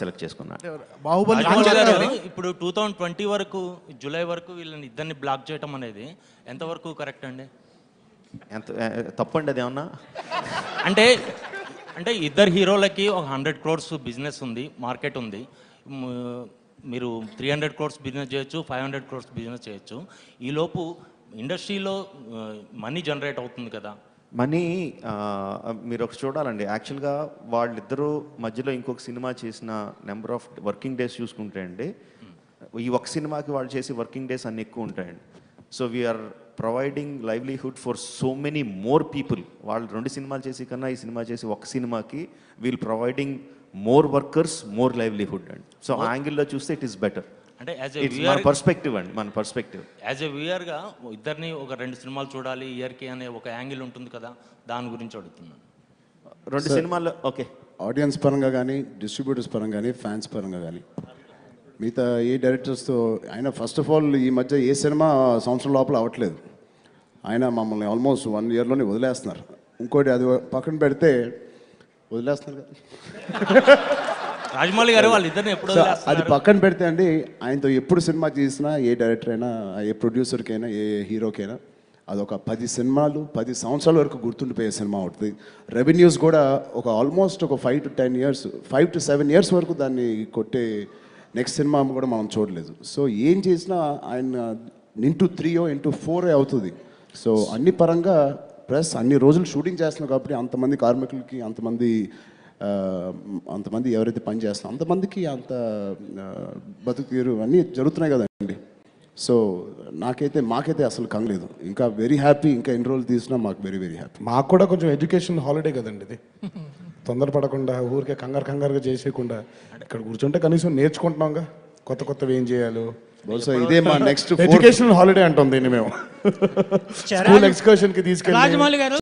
Select చేసుకున్నాను. బాహుబలి ఇప్పుడు 2020 వరకు జూలై వరకు వీళ్ళని ఇద్దరిని బ్లాక్ చేయటం అనేది ఎంతవరకు కరెక్ట్ అండి? ఎంత తప్పండి అది ఏమన్నా? అంటే అంటే ఇద్దరు హీరోలకి ఒక 100 crores బిజినెస్ ఉంది, మార్కెట్ ఉంది. మీరు 300 crores బిజినెస్ చేయొచ్చు, 500 crores బిజినెస్ చేయొచ్చు. ఈలోపు ఇండస్ట్రీలో మనీ జనరేట్ అవుతుంది కదా. మనీ మీరు ఒకటి చూడాలండి. యాక్చువల్గా వాళ్ళిద్దరూ మధ్యలో ఇంకొక సినిమా చేసిన నెంబర్ ఆఫ్ వర్కింగ్ డేస్ చూసుకుంటే అండి, ఈ ఒక సినిమాకి వాళ్ళు చేసి వర్కింగ్ డేస్ అన్ని ఎక్కువ ఉంటాయండి. So we are providing livelihood for so many more people. వాళ్ళు 2 సినిమాలు చేసి కన్నా ఈ సినిమా చేసి ఒక సినిమాకి we'll providing more workers, more livelihood అండి. సో ఆ యాంగిల్లో చూస్తే ఇట్ ఈస్ బెటర్. అంటే మన పర్స్పెక్టివ్ అండి, మన పర్స్పెక్టివ్. యాజ్ ఎ వ్యూయర్గా ఇద్దరిని ఒక 2 సినిమాలు చూడాలి ఇయర్కి అనే ఒక యాంగిల్ ఉంటుంది కదా, దాని గురించి అడుగుతున్నాను. 2 సినిమాలు ఓకే. ఆడియన్స్ పరంగా కానీ, డిస్ట్రిబ్యూటర్స్ పరంగా కానీ, ఫ్యాన్స్ పరంగా కానీ, మిగతా ఏ డైరెక్టర్స్తో ఆయన ఫస్ట్ ఆఫ్ ఆల్ ఈ మధ్య ఏ సినిమా సంవత్సరం లోపల అవ్వట్లేదు. ఆయన మమ్మల్ని ఆల్మోస్ట్ 1 yearలోనే వదిలేస్తున్నారు. ఇంకోటి అది పక్కన పెడితే వదిలేస్తున్నారు కదా, రాజమౌళి గారు వాళ్ళిద్దరిని ఎప్పుడు అది పక్కన పెడితే అండి, ఆయనతో ఎప్పుడు సినిమా చేసినా ఏ డైరెక్టర్ అయినా, ఏ ప్రొడ్యూసర్కైనా, ఏ హీరోకైనా అదొక 10 సినిమాలు 10 సంవత్సరాల వరకు గుర్తుండిపోయే సినిమా అవుతుంది. రెవెన్యూస్ కూడా ఒక ఆల్మోస్ట్ ఒక 5 to 10 years, 5 to 7 years వరకు దాన్ని కొట్టే నెక్స్ట్ సినిమా కూడా మనం చూడలేదు. సో ఏం చేసినా ఆయన into 3 into 4 అవుతుంది. సో అన్ని పరంగా ప్లస్ అన్ని రోజులు షూటింగ్ చేస్తున్నాం కాబట్టి అంతమంది కార్మికులకి, అంతమంది ఎవరైతే పని చేస్తున్నారో అంతమందికి అంత బతుకు తీరు అన్నీ జరుగుతున్నాయి కదండి. సో మాకైతే అసలు కంగలేదు. ఇంకా వెరీ హ్యాపీ. ఇంకా ఎన్ని రోజులు తీసినా మాకు వెరీ వెరీ హ్యాపీ. మాకు కూడా కొంచెం ఎడ్యుకేషన్ హాలిడే కదండి ఇది. తొందరపడకుండా ఊరికే కంగారుగా చేసేయకుండా ఇక్కడ కూర్చుంటే కనీసం నేర్చుకుంటున్నాంగా కొత్తవి ఏం చేయాలో. బహుశా ఇదే మా నెక్స్ట్ ఎడ్యుకేషన్ హాలిడే అంటాం దీన్ని మేము. స్కూల్ ఎక్స్కర్షన్కి తీసుకెళ్ళి